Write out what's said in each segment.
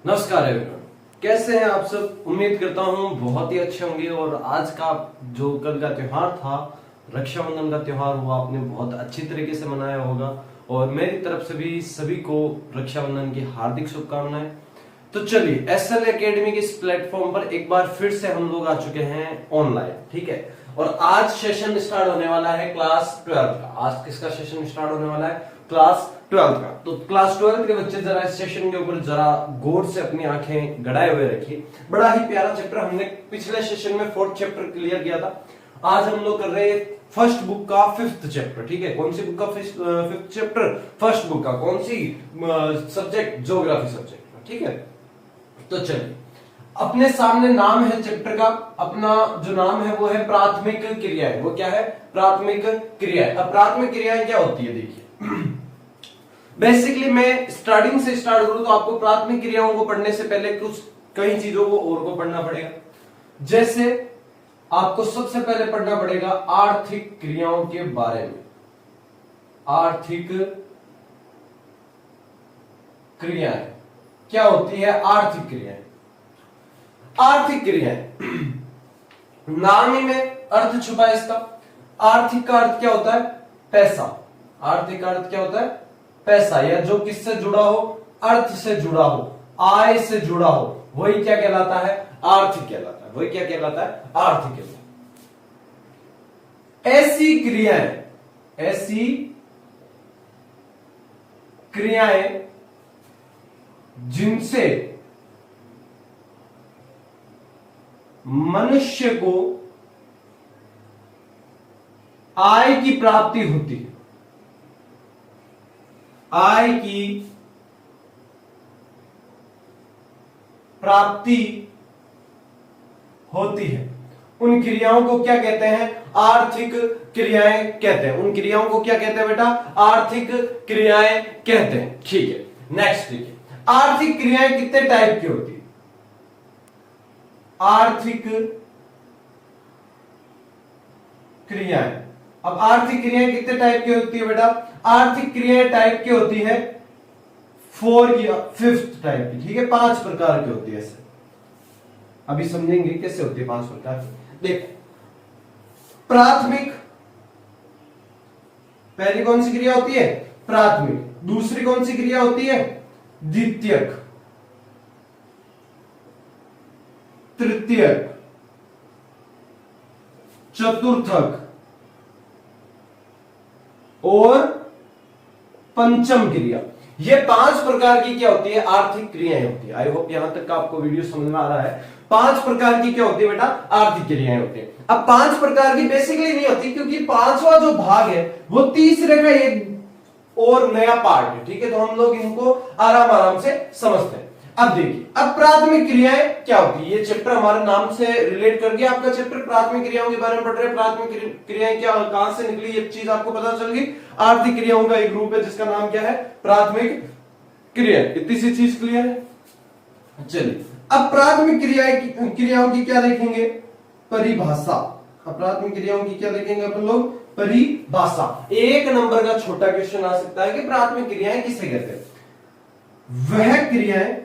नमस्कार एवरीवन, कैसे हैं आप सब। उम्मीद करता हूं बहुत ही अच्छे होंगे। और आज का जो कल का त्योहार था, रक्षाबंधन का त्योहार, वो आपने बहुत अच्छी तरीके से मनाया होगा। और मेरी तरफ से भी सभी को रक्षाबंधन की हार्दिक शुभकामनाएं। तो चलिए, एसएल एकेडमी के इस प्लेटफॉर्म पर एक बार फिर से हम लोग आ चुके हैं ऑनलाइन, ठीक है। और आज सेशन स्टार्ट होने वाला है क्लास 12 का। आज किसका सेशन स्टार्ट होने वाला है? क्लास 12 का। तो क्लास 12 के बच्चे जरा इस सेशन के ऊपर जरा गौर से अपनी आंखें गड़ाए हुए रखिए। बड़ा ही प्यारा चैप्टर हमने पिछले सेशन में 4th चैप्टर क्लियर किया था। आज हम लोग कर रहे हैं फर्स्ट बुक का 5th चैप्टर, ठीक है। कौन सी बुक का 5th चैप्टर? फर्स्ट बुक का। कौन सी सब्जेक्ट? ज्योग्राफी सब्जेक्ट, ठीक है। तो चलिए, अपने सामने नाम है चैप्टर का। अपना जो नाम है वो है प्राथमिक क्रियाएं। वो क्या है? प्राथमिक क्रियाएं। अब प्राथमिक क्रियाएं क्या होती है? देखिए, बेसिकली मैं स्टार्टिंग से स्टार्ट करूं तो आपको प्राथमिक क्रियाओं को पढ़ने से पहले कुछ कई चीजों को और को पढ़ना पड़ेगा। जैसे आपको सबसे पहले पढ़ना पड़ेगा आर्थिक क्रियाओं के बारे में। आर्थिक क्रियाएं क्या होती है? आर्थिक क्रियाएं। आर्थिक क्रियाएं नाम ही में अर्थ छुपा है इसका। आर्थिक का अर्थ क्या होता है? पैसा। आर्थिक का अर्थ क्या होता है? पैसा, या जो किससे जुड़ा हो? अर्थ से जुड़ा हो, आय से जुड़ा हो, वही क्या कहलाता है? आर्थिक कहलाता है। वही क्या कहलाता है? आर्थिक कहलाता है। ऐसी क्रियाएं जिनसे मनुष्य को आय की प्राप्ति होती है। आय की प्राप्ति होती है, उन क्रियाओं को क्या कहते हैं? आर्थिक क्रियाएं कहते हैं। उन क्रियाओं को क्या कहते हैं बेटा? आर्थिक क्रियाएं कहते हैं, ठीक है। नेक्स्ट देखिए, आर्थिक क्रियाएं कितने टाइप की होती है? आर्थिक क्रियाएं। अब आर्थिक क्रियाएं कितने टाइप की होती है बेटा? आर्थिक क्रियाएं टाइप की होती है 4 या 5th टाइप की, ठीक है। 5 प्रकार की होती है। ऐसे अभी समझेंगे कैसे होती है 5 प्रकार की। देखो, प्राथमिक, पहली कौन सी क्रिया होती है? प्राथमिक। दूसरी कौन सी क्रिया होती है? द्वितीयक, तृतीयक, चतुर्थक और पंचम क्रिया। ये 5 प्रकार की क्या होती है? आर्थिक क्रियाएं होती है। आई होप यहां तक का आपको वीडियो समझ में आ रहा है। 5 प्रकार की क्या होती है बेटा? आर्थिक क्रियाएं होती है। अब 5 प्रकार की बेसिकली नहीं होती, क्योंकि 5वां जो भाग है वो तीसरे का एक और नया पार्ट है, ठीक है। तो हम लोग इनको आराम आराम से समझते हैं। अब देखिए, अब प्राथमिक क्रियाएं क्या होती है? ये चैप्टर हमारे नाम से रिलेट करके आपका चैप्टर प्राथमिक क्रियाओं के बारे में पढ़ रहे हैं। प्राथमिक क्रियाएं क्या, कहां से निकली, ये चीज आपको पता चल गई। आर्थिक क्रियाओं का एक ग्रुप है जिसका नाम क्या है? प्राथमिक क्रिया। इतनी सी चीज क्लियर है। चलिए, अब प्राथमिक क्रियाओं की क्या देखेंगे? परिभाषा। अब प्राथमिक क्रियाओं की क्या देखेंगे अपन लोग? परिभाषा। 1 नंबर का छोटा क्वेश्चन आ सकता है कि प्राथमिक क्रियाएं किसे कहते हैं? वह क्रियाएं,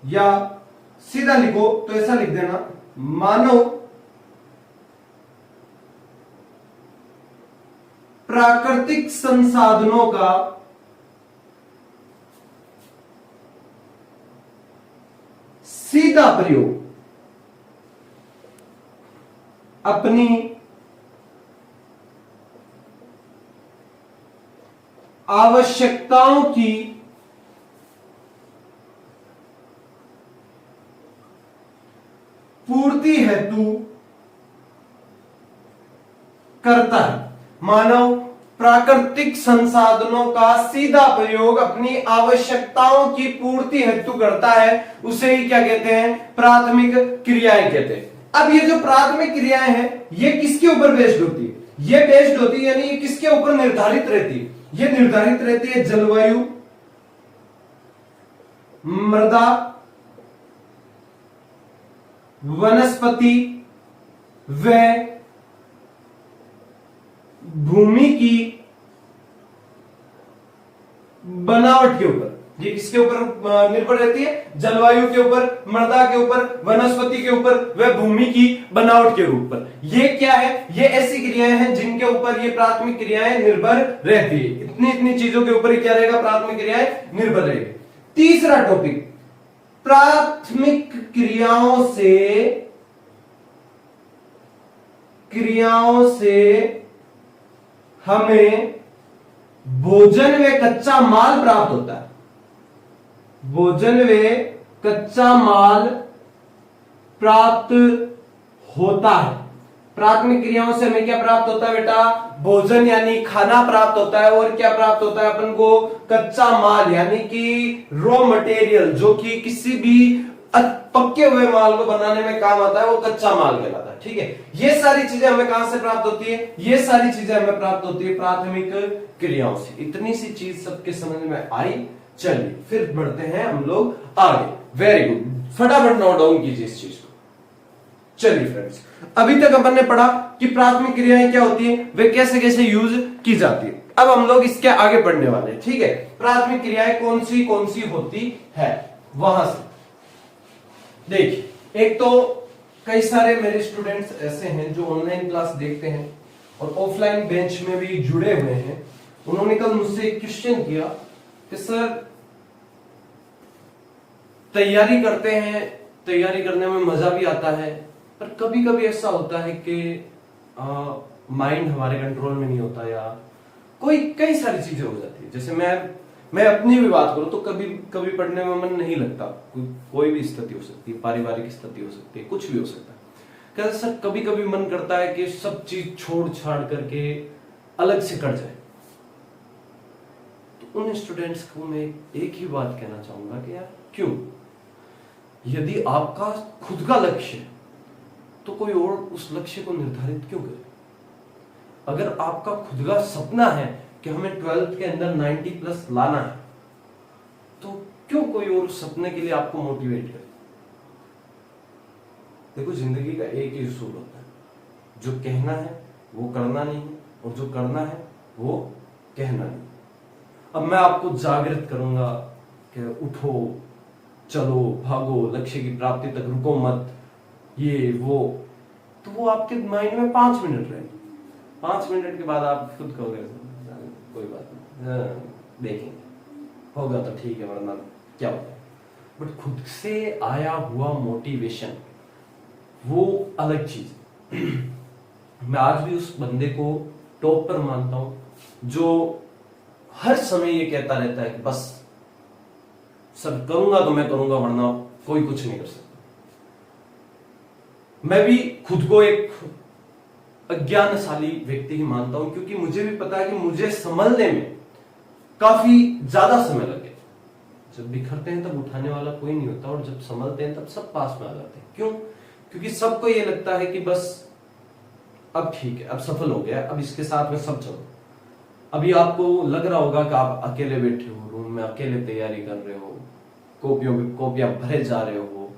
या सीधा लिखो तो ऐसा लिख देना, मानव प्राकृतिक संसाधनों का सीधा प्रयोग अपनी आवश्यकताओं की पूर्ति हेतु करता है। मानव प्राकृतिक संसाधनों का सीधा प्रयोग अपनी आवश्यकताओं की पूर्ति हेतु करता है, उसे ही क्या कहते हैं? प्राथमिक क्रियाएं कहते हैं। अब ये जो प्राथमिक क्रियाएं हैं, ये किसके ऊपर बेस्ड होती है? ये बेस्ड होती है, यानी ये किसके ऊपर निर्धारित रहती है? ये निर्धारित रहती है जलवायु, मृदा, वनस्पति व भूमि की बनावट के ऊपर। ये किसके ऊपर निर्भर रहती है? जलवायु के ऊपर, मृदा के ऊपर, वनस्पति के ऊपर, व भूमि की बनावट के ऊपर। ये क्या है? ये ऐसी क्रियाएं हैं जिनके ऊपर ये प्राथमिक क्रियाएं निर्भर रहती है। इतनी इतनी चीजों के ऊपर ही क्या रहेगा? प्राथमिक क्रियाएं निर्भर रहेगी। तीसरा टॉपिक, प्राथमिक क्रियाओं से हमें भोजन व कच्चा माल प्राप्त होता है। भोजन व कच्चा माल प्राप्त होता है। प्राथमिक क्रियाओं से हमें क्या प्राप्त होता है बेटा? भोजन यानी खाना प्राप्त होता है, और क्या प्राप्त होता है अपन को? कच्चा माल यानी कि रॉ मटेरियल, जो कि किसी भी पक्के हुए माल को बनाने में काम आता है, वो कच्चा माल कहलाता है। ठीक है, ये सारी चीजें हमें कहां से प्राप्त होती है? ये सारी चीजें हमें प्राप्त होती है प्राथमिक क्रियाओं से। इतनी सी चीज सबके समझ में आई। चलिए फिर बढ़ते हैं हम लोग आगे। वेरी गुड, फटाफट नोट डाउन कीजिए इस चीज को। चलिए फ्रेंड्स, अभी तक अपन ने पढ़ा कि प्राथमिक क्रियाएं क्या होती है, वे कैसे कैसे यूज की जाती है। अब हम लोग इसके आगे बढ़ने वाले हैं। ठीक है, प्राथमिक क्रियाएं कौन सी होती है, वहां से देखिए। एक तो कई सारे मेरे स्टूडेंट्स ऐसे हैं जो ऑनलाइन क्लास देखते हैं और ऑफलाइन बेंच में भी जुड़े हुए हैं। उन्होंने कल मुझसे एक क्वेश्चन किया कि सर, तैयारी करते हैं, तैयारी करने में मजा भी आता है, पर कभी कभी ऐसा होता है कि माइंड हमारे कंट्रोल में नहीं होता, या कई सारी चीजें हो जाती है। जैसे मैं अपनी भी बात करूं तो कभी कभी पढ़ने में मन नहीं लगता। कोई भी स्थिति हो सकती है, पारिवारिक स्थिति हो सकती है, कुछ भी हो सकता है। कहते सर, कभी कभी मन करता है कि सब चीज छोड़ छाड़ करके अलग से कर जाए। तो उन स्टूडेंट्स को मैं एक ही बात कहना चाहूंगा कि यार क्यों? यदि आपका खुद का लक्ष्य है तो कोई और उस लक्ष्य को निर्धारित क्यों करे? अगर आपका खुद का सपना है कि हमें 12th के अंदर 90+ लाना है, तो क्यों कोई और सपने के लिए आपको मोटिवेट करे? देखो, जिंदगी का एक ही उसूल होता है, जो कहना है वो करना नहीं है, और जो करना है वो कहना नहीं। अब मैं आपको जागृत करूंगा कि उठो, चलो, भागो, लक्ष्य की प्राप्ति तक रुको मत, ये वो, तो वो आपके माइंड में 5 मिनट रहेगी। 5 मिनट के बाद आप खुद कहोगे कोई बात नहीं, देखेंगे, होगा तो ठीक है, वरना क्या होता है। बट खुद से आया हुआ मोटिवेशन वो अलग चीज है। मैं आज भी उस बंदे को टॉप पर मानता हूं जो हर समय ये कहता रहता है कि बस सब करूंगा तो मैं करूंगा, वरना कोई कुछ नहीं कर सकता। मैं भी खुद को एक अज्ञानशाली व्यक्ति ही मानता हूं, क्योंकि मुझे भी पता है कि मुझे संभलने में काफी ज्यादा समय लगे। जब बिखरते हैं तब उठाने वाला कोई नहीं होता, और जब संभलते हैं तब सब पास में आ जाते हैं। क्यों? क्योंकि सबको ये लगता है कि बस अब ठीक है, अब सफल हो गया, अब इसके साथ में सब चलो। अभी आपको लग रहा होगा कि आप अकेले बैठे हो रूम में, अकेले तैयारी कर रहे हो, कॉपियां भरे जा रहे हो,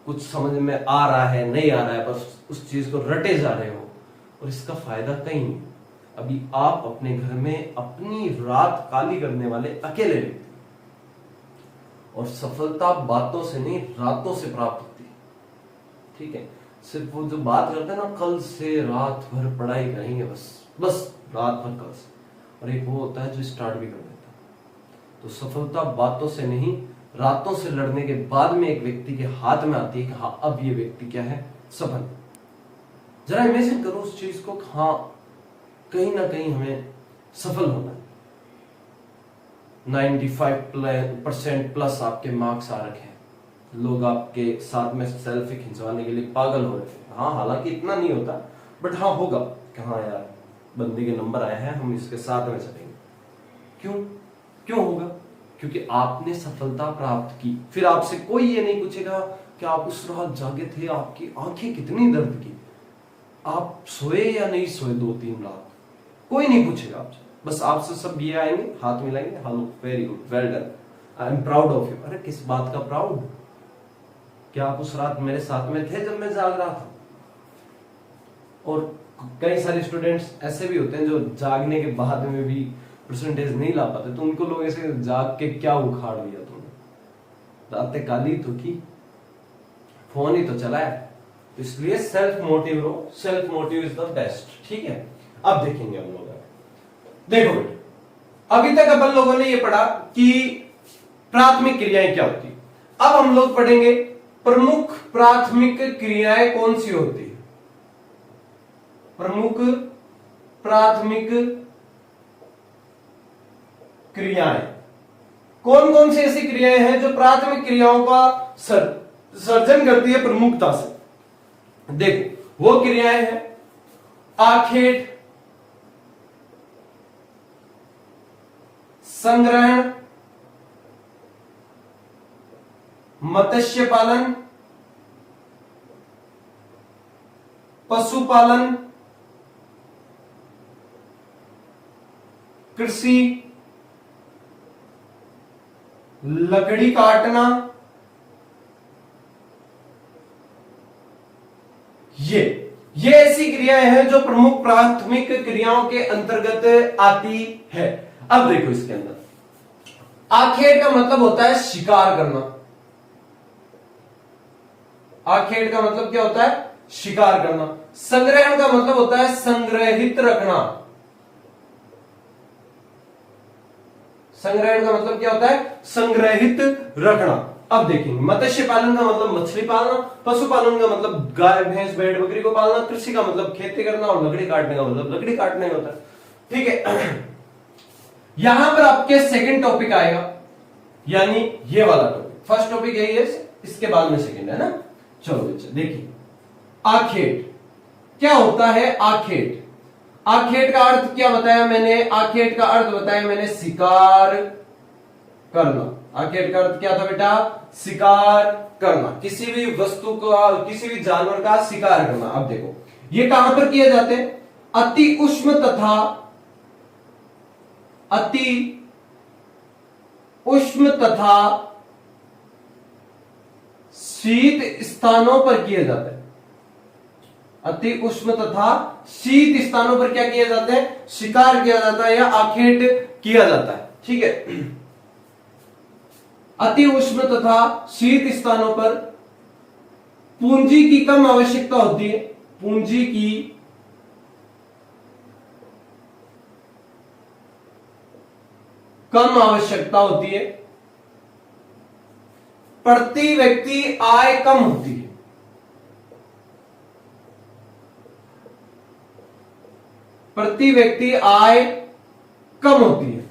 कुछ समझ में आ रहा है नहीं आ रहा है, बस उस चीज को रटे जा रहे हो, और इसका फायदा कहीं नहीं। अभी आप अपने घर में अपनी रात काली करने वाले अकेले व्यक्ति, और सफलता बातों से नहीं रातों से प्राप्त होती है। ठीक है, सिर्फ वो जो बात करते हैं ना, कल से रात भर पढ़ाई करेंगे, बस रात भर कल से, और एक वो होता है जो स्टार्ट भी कर देता है। तो सफलता बातों से नहीं रातों से लड़ने के बाद में एक व्यक्ति के हाथ में आती है कि हाँ, अब ये व्यक्ति क्या है, सफल। जरा इमेजिन करो उस चीज को, हाँ कहीं ना कहीं हमें सफल होना है। 95% प्लस आपके मार्क्स आ रखे हैं, लोग आपके साथ में सेल्फी खिंचवाने के लिए पागल हो रहे हैं। हाँ, हालांकि इतना नहीं होता, बट हाँ होगा कि हाँ यार, बंदे के नंबर आए हैं, हम इसके साथ में चलेंगे। क्यों होगा? क्योंकि आपने सफलता प्राप्त की। फिर आपसे कोई ये नहीं पूछेगा कि आप उस रात जागे थे, आपकी आंखें कितनी दर्द की, आप सोए या नहीं सोए 2-3 रात, कोई नहीं पूछेगा आपसे। बस आपसे सब ये आएंगे, हाथ मिलाएंगे, hello, very good, well done, I am proud of you. अरे किस बात का प्राउड? क्या आप उस रात मेरे साथ में थे जब मैं जाग रहा था? और कई सारे स्टूडेंट्स ऐसे भी होते हैं जो जागने के बाद में भी परसेंटेज नहीं ला पाते तो उनको लोग ऐसे जाग के क्या उखाड़ लिया तुमने, रातें काली तो की, फोन ही तो चलाया। तो इसलिए सेल्फ मोटिव रहो, self motive is the best. ठीक है, अब देखेंगे हम लोग। देखो बेटे, अभी तक अपन लोगों ने ये पढ़ा कि प्राथमिक क्रियाएं क्या होती है। अब हम लोग पढ़ेंगे प्रमुख प्राथमिक क्रियाएं कौन सी होती है। प्रमुख प्राथमिक क्रियाएं कौन कौन सी ऐसी क्रियाएं हैं जो प्राथमिक क्रियाओं का सर्जन करती है प्रमुखता से। देखो वो क्रियाएं हैं आखेट, संग्रहण, मत्स्य पालन, पशुपालन, कृषि, लकड़ी काटना। ये ऐसी क्रियाएं हैं जो प्रमुख प्राथमिक क्रियाओं के अंतर्गत आती है। अब देखो इसके अंदर आखेट का मतलब होता है शिकार करना। आखेट का मतलब क्या होता है? शिकार करना। संग्रहण का मतलब होता है संग्रहित रखना। संग्रहण का मतलब क्या होता है? संग्रहित रखना। अब देखेंगे मत्स्य पालन का मतलब मछली पालना, पशुपालन का मतलब गाय भैंस भेड़ बकरी को पालना, कृषि का मतलब खेती करना और लकड़ी काटने का मतलब लकड़ी काटने होता है। ठीक है, यहां पर आपके सेकंड टॉपिक आएगा, यानी ये वाला टॉपिक। फर्स्ट टॉपिक यही है, इसके बाद में सेकंड है ना। चलो बच्चे देखिए, आखेट क्या होता है? आखेट, आखेट का अर्थ क्या बताया मैंने? आखेट का अर्थ बताया मैंने शिकार करना। आखेट का अर्थ क्या था बेटा? शिकार करना, किसी भी वस्तु का, किसी भी जानवर का शिकार करना। अब देखो ये कहां पर किए जाते हैं? अति उष्ण तथा अति उष्ण तथा शीत स्थानों पर किए जाते हैं। अति उष्ण तथा शीत स्थानों पर क्या किए जाते हैं? शिकार किया जाता है या आखेट किया जाता है। ठीक है, अति उष्ण तथा शीत स्थानों पर पूंजी की कम आवश्यकता होती है। पूंजी की कम आवश्यकता होती है। प्रति व्यक्ति आय कम होती है। प्रति व्यक्ति आय कम होती है।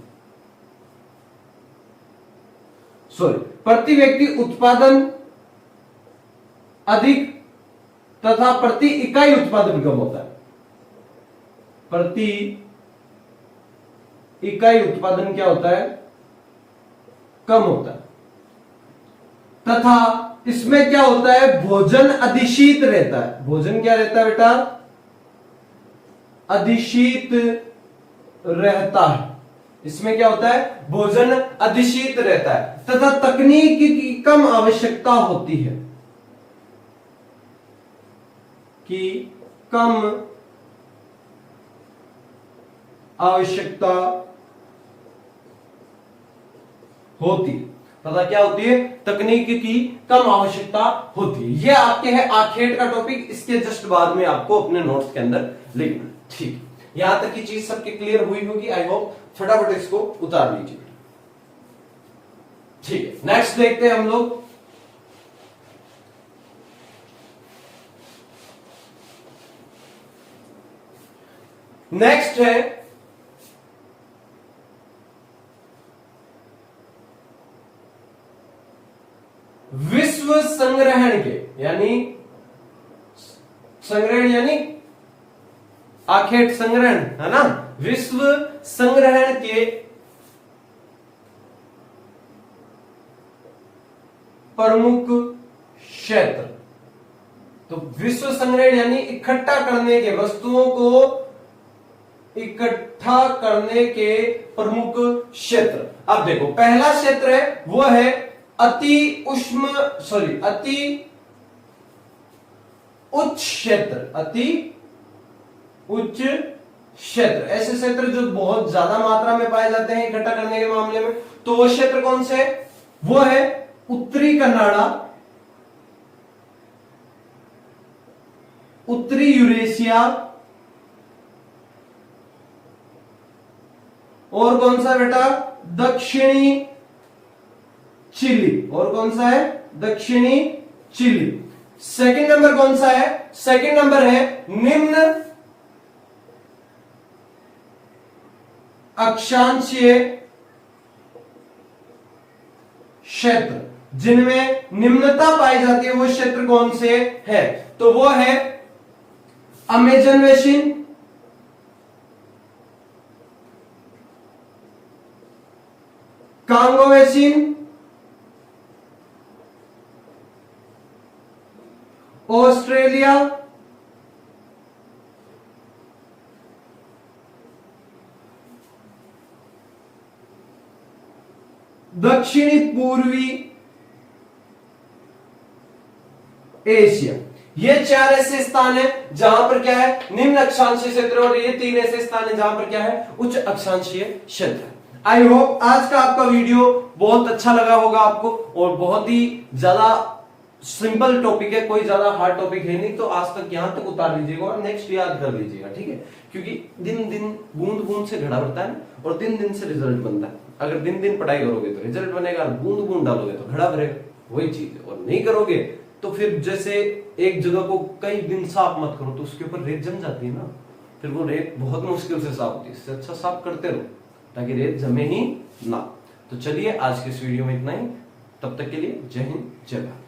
सॉरी, प्रति व्यक्ति उत्पादन अधिक तथा प्रति इकाई उत्पादन कम होता है। प्रति इकाई उत्पादन क्या होता है? कम होता है। तथा इसमें क्या होता है? भोजन अधिशीत रहता है। भोजन क्या रहता है बेटा? अधिशीत रहता है। इसमें क्या होता है? भोजन अधिशीत रहता है। तथा तकनीक की कम आवश्यकता होती है, कि कम आवश्यकता होती है। तथा क्या होती है? तकनीक की कम आवश्यकता होती है। ये आपके है आखेट का टॉपिक। इसके जस्ट बाद में आपको अपने नोट्स के अंदर लिखना। ठीक, यहां तक की चीज सबके क्लियर हुई होगी। आई होप फटाफट इसको उतार लीजिए। ठीक है, नेक्स्ट देखते हैं हम लोग। नेक्स्ट है विश्व संग्रहण के, यानी संग्रहण यानी आखेट संग्रहण है ना। विश्व संग्रहण के प्रमुख क्षेत्र। तो विश्व संग्रहण यानी इकट्ठा करने के, वस्तुओं को इकट्ठा करने के प्रमुख क्षेत्र। अब देखो पहला क्षेत्र है वो है अति उच्च क्षेत्र। अति उच्च क्षेत्र, ऐसे क्षेत्र जो बहुत ज्यादा मात्रा में पाए जाते हैं इकट्ठा करने के मामले में, तो वो क्षेत्र कौन से है? वो है उत्तरी कनाडा, उत्तरी यूरेशिया, और कौन सा बेटा? दक्षिणी चिली। और कौन सा है? दक्षिणी चिली। सेकंड नंबर कौन सा है? सेकंड नंबर है निम्न अक्षांशीय क्षेत्र, जिनमें निम्नता पाई जाती है वो क्षेत्र कौन से है? तो वो है Amazon basin, Congo basin, Australia, दक्षिणी पूर्वी एशिया। ये 4 ऐसे स्थान है जहां पर क्या है? निम्न अक्षांशीय क्षेत्र, और ये 3 ऐसे स्थान है जहां पर क्या है? उच्च अक्षांशीय क्षेत्र। आई होप आज का आपका वीडियो बहुत अच्छा लगा होगा आपको, और बहुत ही ज्यादा सिंपल टॉपिक है, कोई ज्यादा हार्ड टॉपिक है नहीं, तो आज तक यहां तक उतार लीजिएगा और नेक्स्ट याद कर लीजिएगा, ठीक है? क्योंकि दिन दिन बूंद बूंद से घड़ा भरता है और दिन दिन से रिजल्ट बनता है। अगर दिन दिन पढ़ाई करोगे तो रिजल्ट बनेगा, बूंद बूंद डालोगे तो घड़ा भरेगा, वही चीज है। और नहीं करोगे तो फिर जैसे एक जगह को कई दिन साफ मत करो तो उसके ऊपर रेत जम जाती है ना, फिर वो रेत बहुत मुश्किल से साफ होती है। इससे अच्छा साफ करते रहो ताकि रेत जमे ही ना। तो चलिए आज के इस वीडियो में इतना ही, तब तक के लिए जय हिंद जय भारत।